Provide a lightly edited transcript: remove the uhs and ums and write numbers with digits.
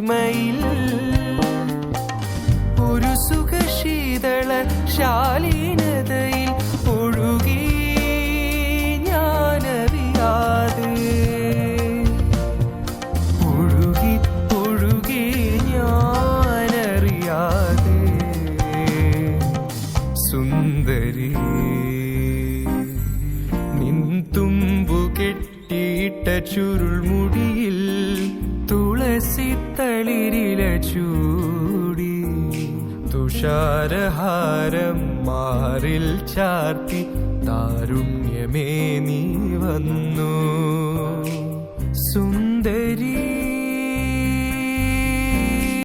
ഓർമ്മയിൽ ഒരു സുഖശീതള ശാലീനതയിൽ ഒഴുകി ഞാനറിയാതെ ഒഴുകി ഞാനറിയാതെ സുന്ദരി നിൻതുമ്പു കെട്ടിയിട്ട ചുരുൾമുടിയിൽ തുളസിത്തളിരില ചൂടി തുഷാരഹാരം മാറിൽ ചാർത്തി താരുണ്യമേ നീ വന്നു സുന്ദരി.